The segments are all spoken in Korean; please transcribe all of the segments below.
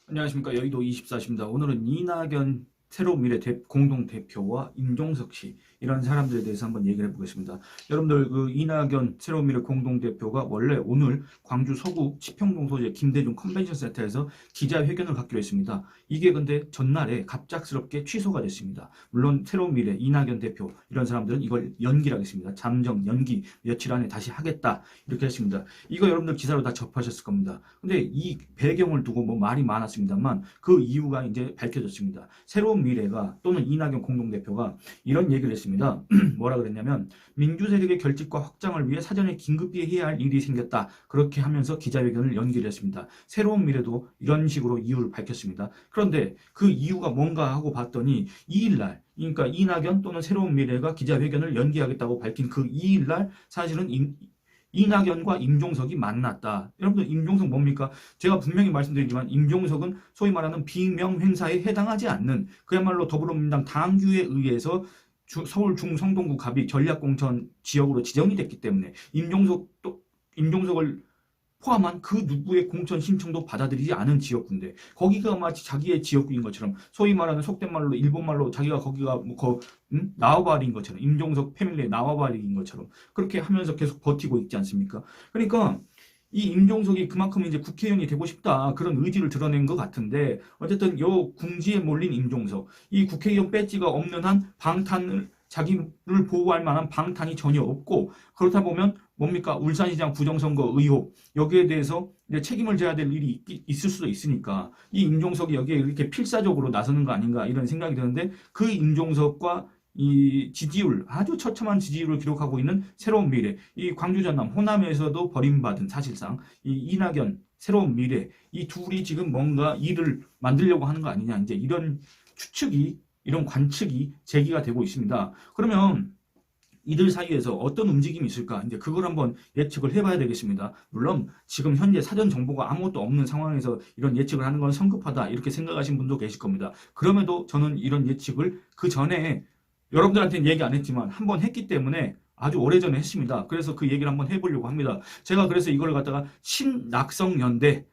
안녕하십니까. 여의도 24시입니다. 오늘은 이낙연 새로운 미래 공동대표와 임종석 씨 이런 사람들에 대해서 한번 얘기를 해보겠습니다. 여러분들 그 이낙연 새로운 미래 공동대표가 원래 오늘 광주 서구 치평동 소재 김대중 컨벤션 센터에서 기자회견을 갖기로 했습니다. 이게 근데 전날에 갑작스럽게 취소가 됐습니다. 물론 새로운 미래 이낙연 대표 이런 사람들은 이걸 연기를 하겠습니다. 잠정 연기 며칠 안에 다시 하겠다 이렇게 했습니다. 이거 여러분들 기사로 다 접하셨을 겁니다. 근데 이 배경을 두고 뭐 말이 많았습니다만 그 이유가 이제 밝혀졌습니다. 새로운 미래가 또는 이낙연 공동대표가 이런 얘기를 했습니다. 뭐라 그랬냐면 민주 세력의 결집과 확장을 위해 사전에 긴급히 해야 할 일이 생겼다. 그렇게 하면서 기자회견을 연기를 했습니다. 새로운 미래도 이런 식으로 이유를 밝혔습니다. 그런데 그 이유가 뭔가 하고 봤더니 2일날 그러니까 이낙연 또는 새로운 미래가 기자회견을 연기하겠다고 밝힌 그 2일날 사실은 이낙연과 임종석이 만났다. 여러분들 임종석 뭡니까? 제가 분명히 말씀드리지만 임종석은 소위 말하는 비명행사에 해당하지 않는 그야말로 더불어민주당 당규에 의해서 서울 중성동구 갑이 전략공천 지역으로 지정이 됐기 때문에 임종석을 포함한 그 누구의 공천 신청도 받아들이지 않은 지역구인데 거기가 마치 자기의 지역구인 것처럼 소위 말하는 속된 말로 일본 말로 자기가 거기가 나와바리인 것처럼 임종석 패밀리의 나와바리인 것처럼 그렇게 하면서 계속 버티고 있지 않습니까? 그러니까 이 임종석이 그만큼 이제 국회의원이 되고 싶다 그런 의지를 드러낸 것 같은데 어쨌든 요 궁지에 몰린 임종석 이 국회의원 배지가 없는 한 방탄을 자기를 보호할 만한 방탄이 전혀 없고 그렇다 보면 뭡니까 울산시장 부정선거 의혹 여기에 대해서 이제 책임을 져야 될 일이 있을 수도 있으니까 이 임종석이 여기에 이렇게 필사적으로 나서는 거 아닌가 이런 생각이 드는데 그 임종석과 이 지지율 아주 처참한 지지율을 기록하고 있는 새로운 미래 이 광주 전남 호남에서도 버림받은 사실상 이 이낙연 새로운 미래 이 둘이 지금 뭔가 일을 만들려고 하는 거 아니냐 이제 이런 추측이 이런 관측이 제기가 되고 있습니다. 그러면 이들 사이에서 어떤 움직임이 있을까? 이제 그걸 한번 예측을 해봐야 되겠습니다. 물론 지금 현재 사전 정보가 아무것도 없는 상황에서 이런 예측을 하는 건 성급하다 이렇게 생각하신 분도 계실 겁니다. 그럼에도 저는 이런 예측을 그 전에 여러분들한테는 얘기 안 했지만 한번 했기 때문에 아주 오래전에 했습니다. 그래서 그 얘기를 한번 해보려고 합니다. 제가 그래서 이걸 갖다가 신낙성연대라는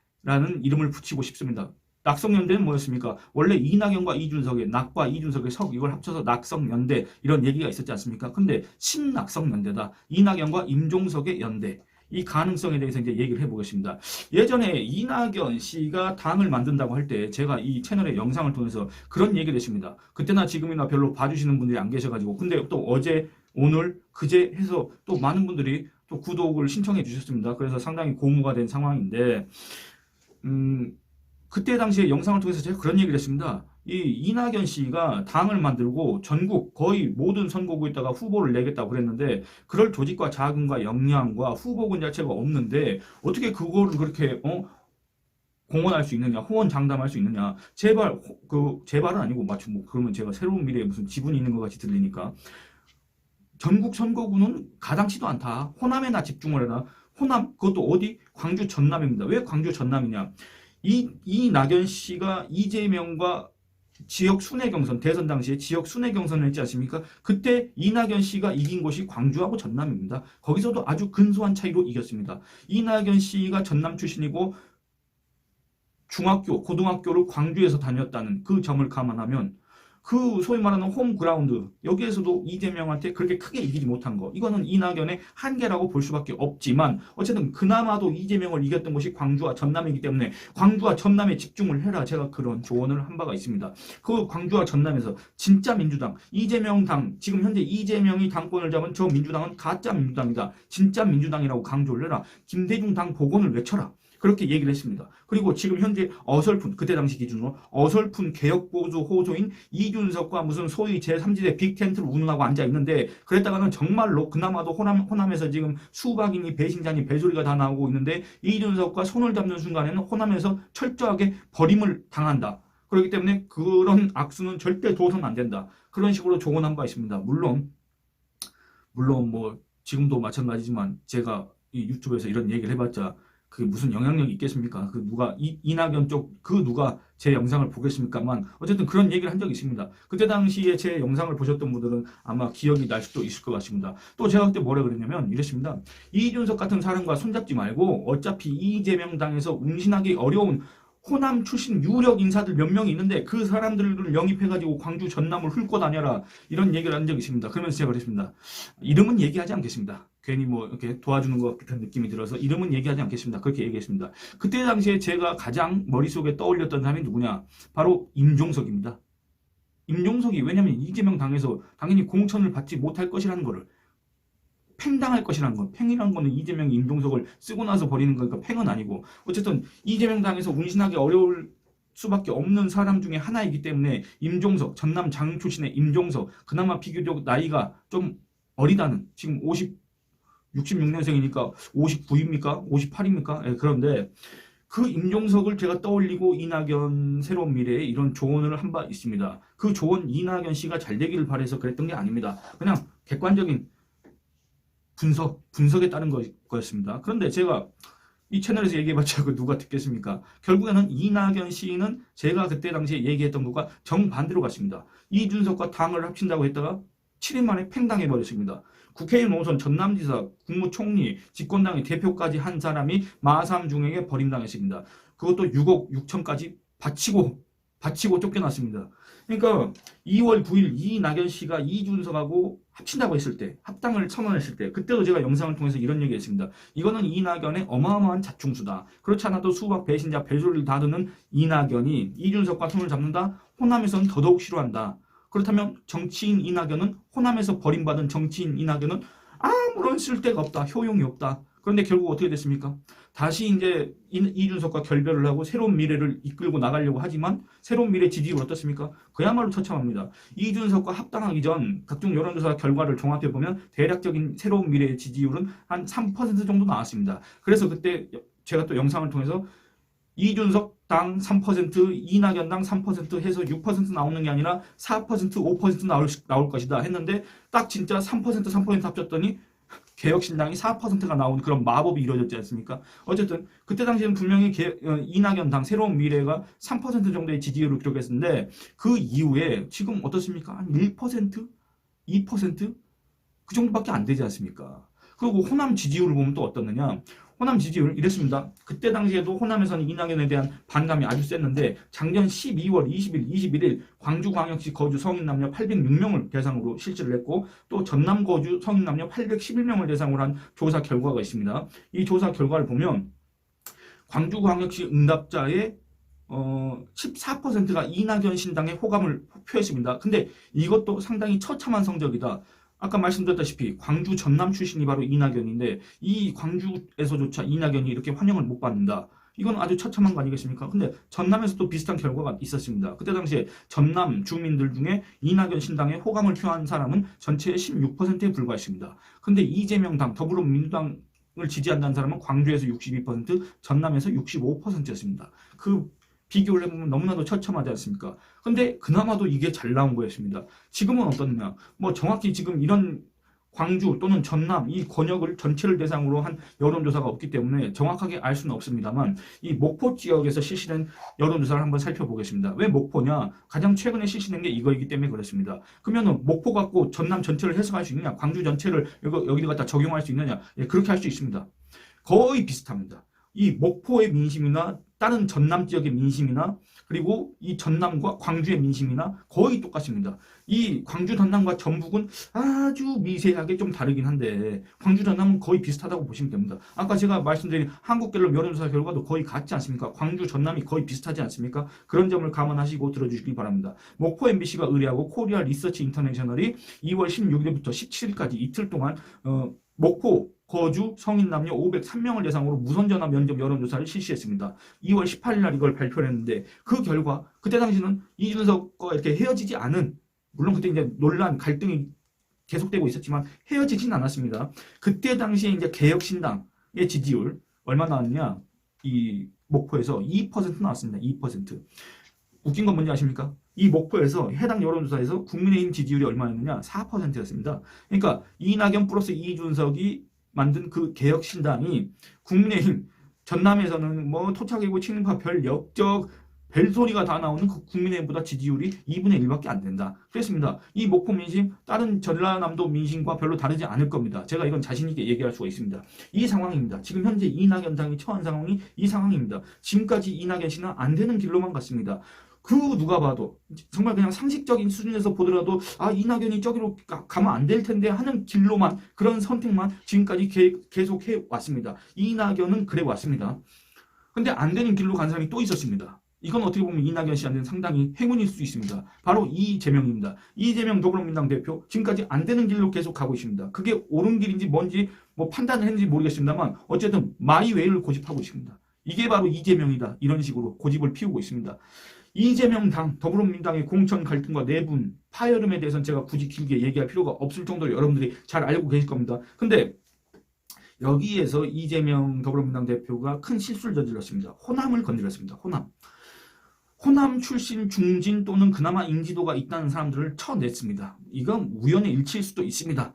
이름을 붙이고 싶습니다. 낙성연대는 뭐였습니까? 원래 이낙연과 이준석의 낙과 이준석의 석 이걸 합쳐서 낙성연대 이런 얘기가 있었지 않습니까? 근데 신낙성연대다. 이낙연과 임종석의 연대. 이 가능성에 대해서 이제 얘기를 해보겠습니다. 예전에 이낙연 씨가 당을 만든다고 할 때 제가 이 채널의 영상을 통해서 그런 얘기를 했습니다. 그때나 지금이나 별로 봐주시는 분들이 안 계셔가지고 근데 또 어제 오늘 그제 해서 또 많은 분들이 또 구독을 신청해 주셨습니다. 그래서 상당히 고무가 된 상황인데 그때 당시에 영상을 통해서 제가 그런 얘기를 했습니다. 이 이낙연 씨가 당을 만들고 전국 거의 모든 선거구에다가 후보를 내겠다고 그랬는데 그럴 조직과 자금과 역량과 후보군 자체가 없는데 어떻게 그거를 그렇게 공헌할 수 있느냐, 호언장담할 수 있느냐. 제발 제발은 아니고 마치 뭐 그러면 제가 새로운 미래에 무슨 지분이 있는 것 같이 들리니까 전국 선거구는 가당치도 않다. 호남에나 집중을 해라. 호남 그것도 어디? 광주 전남입니다. 왜 광주 전남이냐? 이낙연 씨가 이재명과 지역 순회 경선, 대선 당시에 지역 순회 경선을 했지 않습니까? 그때 이낙연 씨가 이긴 곳이 광주하고 전남입니다. 거기서도 아주 근소한 차이로 이겼습니다. 이낙연 씨가 전남 출신이고 중학교, 고등학교를 광주에서 다녔다는 그 점을 감안하면 그 소위 말하는 홈그라운드 여기에서도 이재명한테 그렇게 크게 이기지 못한 거 이거는 이낙연의 한계라고 볼 수밖에 없지만 어쨌든 그나마도 이재명을 이겼던 곳이 광주와 전남이기 때문에 광주와 전남에 집중을 해라 제가 그런 조언을 한 바가 있습니다. 그 광주와 전남에서 진짜 민주당 이재명 당 지금 현재 이재명이 당권을 잡은 저 민주당은 가짜 민주당이다. 진짜 민주당이라고 강조를 해라. 김대중 당 복원을 외쳐라. 그렇게 얘기를 했습니다. 그리고 지금 현재 어설픈 그때 당시 기준으로 어설픈 개혁보수 호소인 이준석과 무슨 소위 제3지대 빅텐트를 운운하고 앉아있는데 그랬다가는 정말로 그나마도 호남에서 지금 수박이니 배신자니 배소리가 다 나오고 있는데 이준석과 손을 잡는 순간에는 호남에서 철저하게 버림을 당한다. 그렇기 때문에 그런 악수는 절대 둬서는 안 된다. 그런 식으로 조언한 바 있습니다. 물론 뭐 지금도 마찬가지지만 제가 이 유튜브에서 이런 얘기를 해봤자 그게 무슨 영향력이 있겠습니까? 그 누가 이낙연 쪽 그 누가 제 영상을 보겠습니까만 어쨌든 그런 얘기를 한 적이 있습니다. 그때 당시에 제 영상을 보셨던 분들은 아마 기억이 날 수도 있을 것 같습니다. 또 제가 그때 뭐라 그랬냐면 이랬습니다. 이준석 같은 사람과 손잡지 말고 어차피 이재명 당에서 운신하기 어려운 호남 출신 유력 인사들 몇 명이 있는데 그 사람들을 영입해가지고 광주 전남을 훑고 다녀라 이런 얘기를 한 적이 있습니다. 그러면서 제가 그랬습니다. 이름은 얘기하지 않겠습니다. 괜히 뭐 이렇게 도와주는 것 같은 느낌이 들어서 이름은 얘기하지 않겠습니다. 그렇게 얘기했습니다. 그때 당시에 제가 가장 머릿속에 떠올렸던 사람이 누구냐? 바로 임종석입니다. 임종석이 왜냐면 이재명 당에서 당연히 공천을 받지 못할 것이라는 거를 팽당할 것이라는 건, 팽이라는 거는 이재명이 임종석을 쓰고 나서 버리는 거니까 팽은 아니고 어쨌든 이재명 당에서 운신하기 어려울 수밖에 없는 사람 중에 하나이기 때문에 임종석, 전남 장 출신의 임종석, 그나마 비교적 나이가 좀 어리다는, 지금 66년생이니까 59입니까? 58입니까? 예, 그런데 그 임종석을 제가 떠올리고 이낙연 새로운 미래에 이런 조언을 한 바 있습니다. 그 조언 이낙연 씨가 잘 되기를 바라서 그랬던 게 아닙니다. 그냥 객관적인 분석에 따른 거였습니다. 그런데 제가 이 채널에서 얘기해봤자 누가 듣겠습니까? 결국에는 이낙연 씨는 제가 그때 당시에 얘기했던 것과 정반대로 갔습니다. 이준석과 당을 합친다고 했다가 7일 만에 팽당해버렸습니다. 국회의원 노선, 전남지사, 국무총리, 집권당의 대표까지 한 사람이 마삼 중에게 버림당했습니다. 그것도 6억 6천까지 바치고 쫓겨났습니다. 그러니까 2월 9일 이낙연 씨가 이준석하고 합친다고 했을 때, 합당을 선언했을 때, 그때도 제가 영상을 통해서 이런 얘기 했습니다. 이거는 이낙연의 어마어마한 자충수다. 그렇지 않아도 수박 배신자 별소리를 다 듣는 이낙연이 이준석과 손을 잡는다? 호남에서는 더더욱 싫어한다. 그렇다면 정치인 이낙연은, 호남에서 버림받은 정치인 이낙연은 아무런 쓸데가 없다. 효용이 없다. 그런데 결국 어떻게 됐습니까? 다시 이제 이준석과 결별을 하고 새로운 미래를 이끌고 나가려고 하지만 새로운 미래 지지율 어떻습니까? 그야말로 처참합니다. 이준석과 합당하기 전 각종 여론조사 결과를 종합해보면 대략적인 새로운 미래의 지지율은 한 3% 정도 나왔습니다. 그래서 그때 제가 또 영상을 통해서 이준석 당 3%, 이낙연 당 3% 해서 6% 나오는 게 아니라 4%, 5% 나올 것이다 했는데 딱 진짜 3% 합쳤더니 개혁신당이 4%가 나온 그런 마법이 이루어졌지 않습니까? 어쨌든 그때 당시에는 분명히 이낙연 당 새로운 미래가 3% 정도의 지지율을 기록했는데 그 이후에 지금 어떻습니까? 한 1%? 2%? 그 정도밖에 안 되지 않습니까? 그리고 호남 지지율을 보면 또 어떻느냐? 호남 지지율 이랬습니다. 그때 당시에도 호남에서는 이낙연에 대한 반감이 아주 셌는데 작년 12월 20일, 21일 광주광역시 거주 성인 남녀 806명을 대상으로 실시를 했고 또 전남 거주 성인 남녀 811명을 대상으로 한 조사 결과가 있습니다. 이 조사 결과를 보면 광주광역시 응답자의 14%가 이낙연 신당에 호감을 표했습니다. 근데 이것도 상당히 처참한 성적이다. 아까 말씀드렸다시피 광주 전남 출신이 바로 이낙연인데 이 광주에서조차 이낙연이 이렇게 환영을 못 받는다. 이건 아주 처참한 거 아니겠습니까? 근데 전남에서도 비슷한 결과가 있었습니다. 그때 당시에 전남 주민들 중에 이낙연 신당에 호감을 표한 사람은 전체의 16%에 불과했습니다. 근데 이재명 당, 더불어민주당을 지지한다는 사람은 광주에서 62%, 전남에서 65%였습니다. 그 비교를 해보면 너무나도 처참하지 않습니까? 근데 그나마도 이게 잘 나온 거였습니다. 지금은 어떻느냐? 뭐 정확히 지금 이런 광주 또는 전남 이 권역을 전체를 대상으로 한 여론조사가 없기 때문에 정확하게 알 수는 없습니다만 이 목포 지역에서 실시된 여론조사를 한번 살펴보겠습니다. 왜 목포냐? 가장 최근에 실시된 게 이거이기 때문에 그렇습니다. 그러면 목포 갖고 전남 전체를 해석할 수 있느냐? 광주 전체를 여기 갖다 적용할 수 있느냐? 예, 그렇게 할 수 있습니다. 거의 비슷합니다. 이 목포의 민심이나 다른 전남 지역의 민심이나 그리고 이 전남과 광주의 민심이나 거의 똑같습니다. 이 광주 전남과 전북은 아주 미세하게 좀 다르긴 한데 광주 전남은 거의 비슷하다고 보시면 됩니다. 아까 제가 말씀드린 한국갤럽 여론조사 결과도 거의 같지 않습니까? 광주 전남이 거의 비슷하지 않습니까? 그런 점을 감안하시고 들어주시기 바랍니다. 목포 MBC가 의뢰하고 코리아 리서치 인터내셔널이 2월 16일부터 17일까지 이틀 동안 목포 거주 성인 남녀 503명을 대상으로 무선전화 면접 여론조사를 실시했습니다. 2월 18일 날 이걸 발표를 했는데 그 결과 그때 당시는 이준석과 이렇게 헤어지지 않은, 물론 그때 이제 논란 갈등이 계속되고 있었지만 헤어지진 않았습니다. 그때 당시에 이제 개혁신당의 지지율 얼마 나왔느냐? 이 목포에서 2% 나왔습니다. 2%. 웃긴 건 뭔지 아십니까? 이 목포에서 해당 여론조사에서 국민의힘 지지율이 얼마였느냐? 4%였습니다. 그러니까 이낙연 플러스 이준석이 만든 그 개혁신당이 국민의힘 전남에서는 뭐 토착이고 친일파 별 역적 벨소리가 다 나오는 그 국민의힘보다 지지율이 2분의 1밖에 안 된다. 그랬습니다. 이 목포 민심 다른 전라남도 민심과 별로 다르지 않을 겁니다. 제가 이건 자신 있게 얘기할 수가 있습니다. 이 상황입니다. 지금 현재 이낙연 당이 처한 상황이 이 상황입니다. 지금까지 이낙연 씨는 안 되는 길로만 갔습니다. 그 누가 봐도 정말 그냥 상식적인 수준에서 보더라도 이낙연이 저기로 가면 안 될 텐데 하는 길로만 그런 선택만 지금까지 계속 해왔습니다. 이낙연은 그래 왔습니다. 근데 안 되는 길로 간 사람이 또 있었습니다. 이건 어떻게 보면 이낙연 씨한테는 상당히 행운일 수 있습니다. 바로 이재명입니다. 이재명 더불어민주당 대표 지금까지 안 되는 길로 계속 가고 있습니다. 그게 옳은 길인지 뭔지 뭐 판단을 했는지 모르겠습니다만 어쨌든 마이웨이를 고집하고 있습니다. 이게 바로 이재명이다. 이런 식으로 고집을 피우고 있습니다. 이재명 당, 더불어민주당의 공천 갈등과 내분, 파열음에 대해서는 제가 굳이 길게 얘기할 필요가 없을 정도로 여러분들이 잘 알고 계실 겁니다. 근데 여기에서 이재명 더불어민주당 대표가 큰 실수를 저질렀습니다. 호남을 건드렸습니다. 호남 출신 중진 또는 그나마 인지도가 있다는 사람들을 쳐냈습니다. 이건 우연의 일치일 수도 있습니다.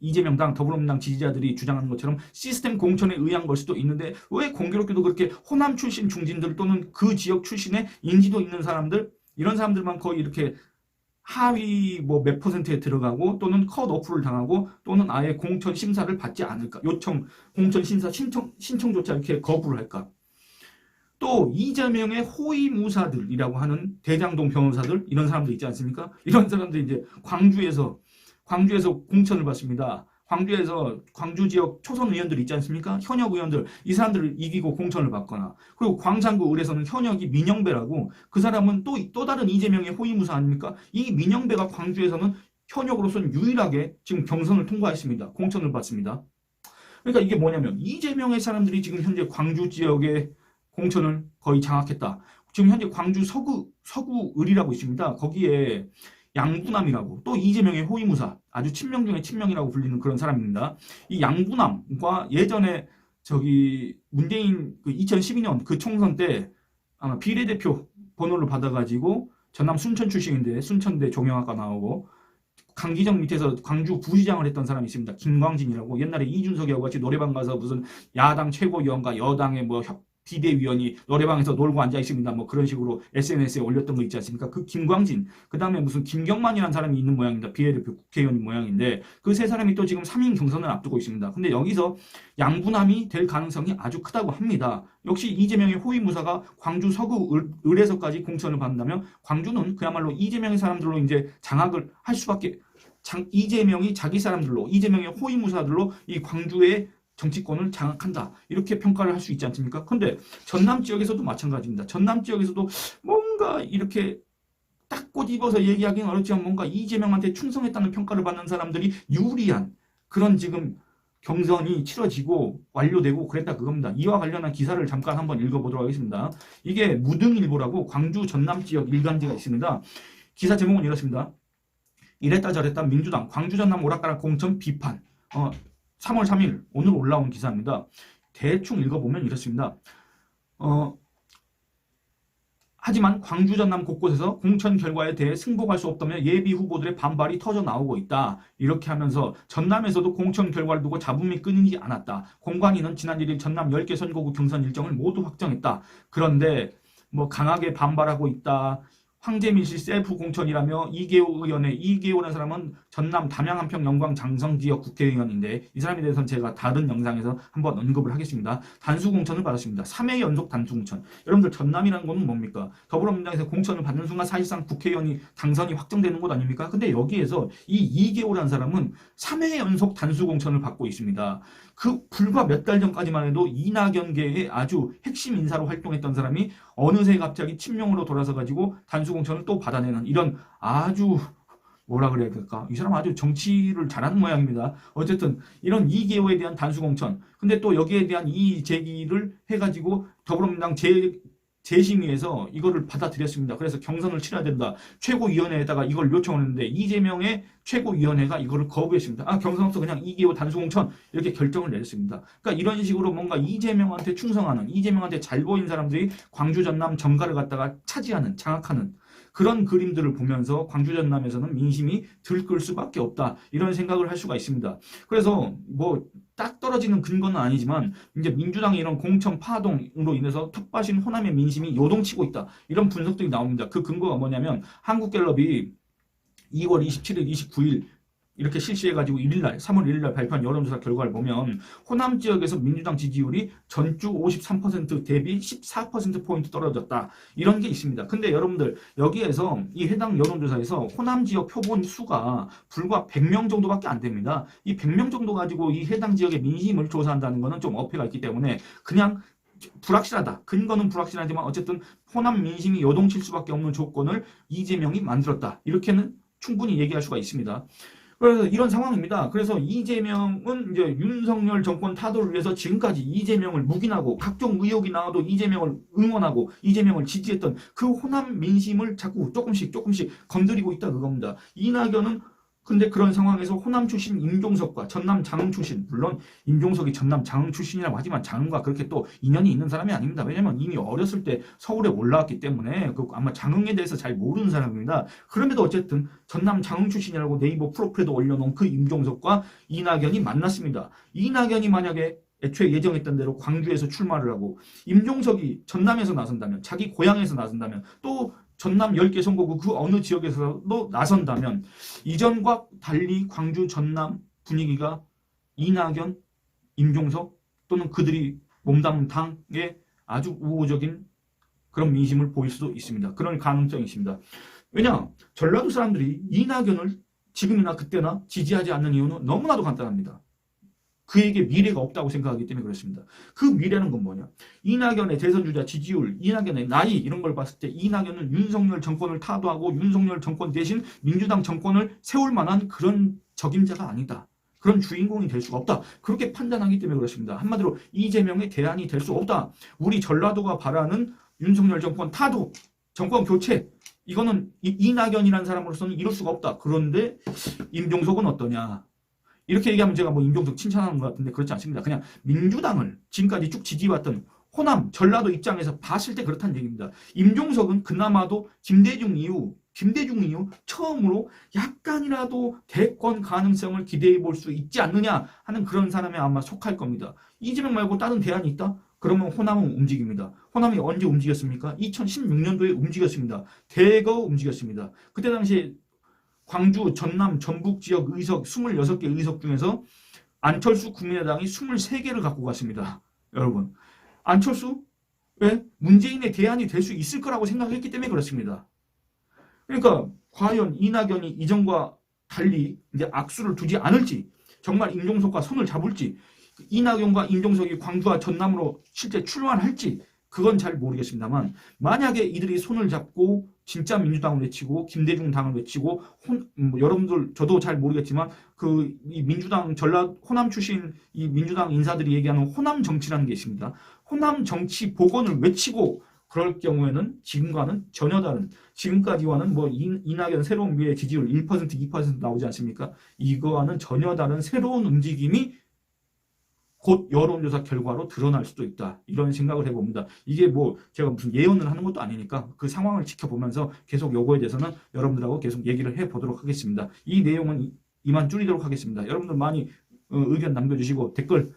이재명 당 더불어민주당 지지자들이 주장하는 것처럼 시스템 공천에 의한 걸 수도 있는데 왜 공교롭게도 그렇게 호남 출신 중진들 또는 그 지역 출신의 인지도 있는 사람들 이런 사람들만 거의 이렇게 하위 몇 %에 들어가고 또는 컷오프를 당하고 또는 아예 공천 심사를 받지 않을까 공천 심사 신청조차 이렇게 거부를 할까. 또 이재명의 호위무사들이라고 하는 대장동 변호사들 이런 사람들 있지 않습니까? 이런 사람들이 이제 광주에서 공천을 받습니다. 광주 지역 초선 의원들 있지 않습니까? 현역 의원들 이 사람들을 이기고 공천을 받거나 그리고 광산구 을에서는 현역이 민영배라고 그 사람은 또 다른 이재명의 호위무사 아닙니까? 이 민영배가 광주에서는 현역으로서는 유일하게 지금 경선을 통과했습니다. 공천을 받습니다. 그러니까 이게 뭐냐면 이재명의 사람들이 지금 현재 광주 지역의 공천을 거의 장악했다. 지금 현재 광주 서구을이라고 있습니다. 거기에 양부남이라고 또 이재명의 호위무사 아주 친명 중에 친명이라고 불리는 그런 사람입니다. 이 양부남과 예전에 문재인 2012년 그 총선 때 아마 비례대표 번호를 받아가지고 전남 순천 출신인데 순천대 종영학과 나오고 강기정 밑에서 광주 부시장을 했던 사람이 있습니다. 김광진이라고 옛날에 이준석이하고 같이 노래방 가서 무슨 야당 최고위원과 여당의 비대위원이 노래방에서 놀고 앉아 있습니다. 그런 식으로 SNS에 올렸던 거 있지 않습니까? 그 김광진, 그 다음에 무슨 김경만이라는 사람이 있는 모양입니다. 비례대표 국회의원인 모양인데 그 세 사람이 또 지금 3인 경선을 앞두고 있습니다. 근데 여기서 양분함이 될 가능성이 아주 크다고 합니다. 역시 이재명의 호위무사가 광주 서구을에서까지 공천을 받는다면 광주는 그야말로 이재명의 사람들로 이제 장악을 할 수밖에 이재명이 자기 사람들로 이재명의 호위무사들로 이 광주의 정치권을 장악한다. 이렇게 평가를 할 수 있지 않습니까? 근데 전남 지역에서도 마찬가지입니다. 전남 지역에서도 뭔가 이렇게 딱 꼬집어서 얘기하기는 어렵지만 뭔가 이재명한테 충성했다는 평가를 받는 사람들이 유리한 그런 지금 경선이 치러지고 완료되고 그랬다 그겁니다. 이와 관련한 기사를 잠깐 한번 읽어보도록 하겠습니다. 이게 무등일보라고 광주 전남 지역 일간지가 있습니다. 기사 제목은 이렇습니다. 이랬다 저랬다 민주당 광주 전남 오락가락 공천 비판 3월 3일 오늘 올라온 기사입니다. 대충 읽어보면 이렇습니다. 하지만 광주 전남 곳곳에서 공천 결과에 대해 승복할 수 없다며 예비 후보들의 반발이 터져 나오고 있다. 이렇게 하면서 전남에서도 공천 결과를 두고 잡음이 끊이지 않았다. 공관위는 지난 1일 전남 10개 선거구 경선 일정을 모두 확정했다. 그런데 강하게 반발하고 있다. 황재민씨 셀프 공천이라며 이계호 의원의 이계호라는 사람은 전남 담양 한평 영광 장성 지역 국회의원인데 이 사람에 대해서는 제가 다른 영상에서 한번 언급을 하겠습니다. 단수 공천을 받았습니다. 3회 연속 단수 공천. 여러분들 전남이라는 건 뭡니까? 더불어민주당에서 공천을 받는 순간 사실상 국회의원이 당선이 확정되는 곳 아닙니까? 근데 여기에서 이 이계호라는 사람은 3회 연속 단수 공천을 받고 있습니다. 그 불과 몇 달 전까지만 해도 이낙연계의 아주 핵심 인사로 활동했던 사람이 어느새 갑자기 친명으로 돌아서 가지고 단수 공천을 또 받아내는 이런 아주 뭐라 그래야 될까? 이 사람 아주 정치를 잘하는 모양입니다. 어쨌든 이런 이계호에 대한 단수 공천. 근데 또 여기에 대한 이의 제기를 해가지고 더불어민주당 재심의에서 이거를 받아들였습니다. 그래서 경선을 치러야 된다. 최고위원회에다가 이걸 요청을 했는데 이재명의 최고위원회가 이거를 거부했습니다. 경선없어 그냥 이기호 단수공천 이렇게 결정을 내렸습니다. 그러니까 이런 식으로 뭔가 이재명한테 충성하는, 이재명한테 잘 보인 사람들이 광주 전남 정가를 갖다가 차지하는, 장악하는 그런 그림들을 보면서 광주 전남에서는 민심이 들끓을 수밖에 없다, 이런 생각을 할 수가 있습니다. 그래서 뭐 딱 떨어지는 근거는 아니지만 이제 민주당의 이런 공천 파동으로 인해서 텃밭인 호남의 민심이 요동치고 있다, 이런 분석들이 나옵니다. 그 근거가 뭐냐면 한국갤럽이 2월 27일, 29일 이렇게 실시해가지고 1일날, 3월 1일날 발표한 여론조사 결과를 보면 호남 지역에서 민주당 지지율이 전주 53% 대비 14%포인트 떨어졌다, 이런 게 있습니다. 근데 여러분들 여기에서 이 해당 여론조사에서 호남 지역 표본 수가 불과 100명 정도밖에 안 됩니다. 이 100명 정도 가지고 이 해당 지역의 민심을 조사한다는 것은 좀 어폐가 있기 때문에 그냥 불확실하다. 근거는 불확실하지만 어쨌든 호남 민심이 요동칠 수밖에 없는 조건을 이재명이 만들었다, 이렇게는 충분히 얘기할 수가 있습니다. 그래서 이런 상황입니다. 그래서 이재명은 이제 윤석열 정권 타도를 위해서 지금까지 이재명을 묵인하고 각종 의혹이 나와도 이재명을 응원하고 이재명을 지지했던 그 호남 민심을 자꾸 조금씩 건드리고 있다, 그겁니다. 이낙연은 근데 그런 상황에서 호남 출신 임종석과 전남 장흥 출신, 물론 임종석이 전남 장흥 출신이라고 하지만 장흥과 그렇게 또 인연이 있는 사람이 아닙니다. 왜냐면 이미 어렸을 때 서울에 올라왔기 때문에 아마 장흥에 대해서 잘 모르는 사람입니다. 그런데도 어쨌든 전남 장흥 출신이라고 네이버 프로필에도 올려놓은 그 임종석과 이낙연이 만났습니다. 이낙연이 만약에 애초에 예정했던 대로 광주에서 출마를 하고 임종석이 전남에서 나선다면, 자기 고향에서 나선다면, 또 전남 10개 선거구 그 어느 지역에서도 나선다면 이전과 달리 광주 전남 분위기가 이낙연, 임종석 또는 그들이 몸담은 당에 아주 우호적인 그런 민심을 보일 수도 있습니다. 그런 가능성이 있습니다. 왜냐? 전라도 사람들이 이낙연을 지금이나 그때나 지지하지 않는 이유는 너무나도 간단합니다. 그에게 미래가 없다고 생각하기 때문에 그렇습니다. 그 미래는 건 뭐냐? 이낙연의 대선주자 지지율, 이낙연의 나이 이런 걸 봤을 때 이낙연은 윤석열 정권을 타도하고 윤석열 정권 대신 민주당 정권을 세울 만한 그런 적임자가 아니다. 그런 주인공이 될 수가 없다. 그렇게 판단하기 때문에 그렇습니다. 한마디로 이재명의 대안이 될 수 없다. 우리 전라도가 바라는 윤석열 정권 타도, 정권 교체, 이거는 이낙연이라는 사람으로서는 이룰 수가 없다. 그런데 임종석은 어떠냐? 이렇게 얘기하면 제가 뭐 임종석 칭찬하는 것 같은데 그렇지 않습니다. 그냥 민주당을 지금까지 쭉 지지해왔던 호남, 전라도 입장에서 봤을 때 그렇다는 얘기입니다. 임종석은 그나마도 김대중 이후 처음으로 약간이라도 대권 가능성을 기대해 볼 수 있지 않느냐 하는 그런 사람에 아마 속할 겁니다. 이재명 말고 다른 대안이 있다? 그러면 호남은 움직입니다. 호남이 언제 움직였습니까? 2016년도에 움직였습니다. 대거 움직였습니다. 그때 당시에 광주, 전남, 전북 지역 의석 26개 의석 중에서 안철수 국민의당이 23개를 갖고 갔습니다. 여러분, 안철수? 왜? 문재인의 대안이 될 수 있을 거라고 생각했기 때문에 그렇습니다. 그러니까 과연 이낙연이 이전과 달리 이제 악수를 두지 않을지, 정말 임종석과 손을 잡을지, 이낙연과 임종석이 광주와 전남으로 실제 출마를 할지 그건 잘 모르겠습니다만, 만약에 이들이 손을 잡고 진짜 민주당을 외치고 김대중 당을 외치고 여러분들 저도 잘 모르겠지만 이 민주당 호남 출신 이 민주당 인사들이 얘기하는 호남 정치라는 게 있습니다. 호남 정치 복원을 외치고 그럴 경우에는 지금과는 전혀 다른, 지금까지와는 뭐 이낙연 새로운 미래 지지율 1% 2% 나오지 않습니까? 이거와는 전혀 다른 새로운 움직임이 곧 여론조사 결과로 드러날 수도 있다. 이런 생각을 해봅니다. 이게 뭐 제가 무슨 예언을 하는 것도 아니니까 그 상황을 지켜보면서 계속 요거에 대해서는 여러분들하고 계속 얘기를 해보도록 하겠습니다. 이 내용은 이만 줄이도록 하겠습니다. 여러분들 많이 의견 남겨주시고 댓글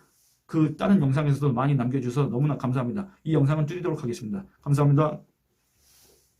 다른 영상에서도 많이 남겨주셔서 너무나 감사합니다. 이 영상은 줄이도록 하겠습니다. 감사합니다.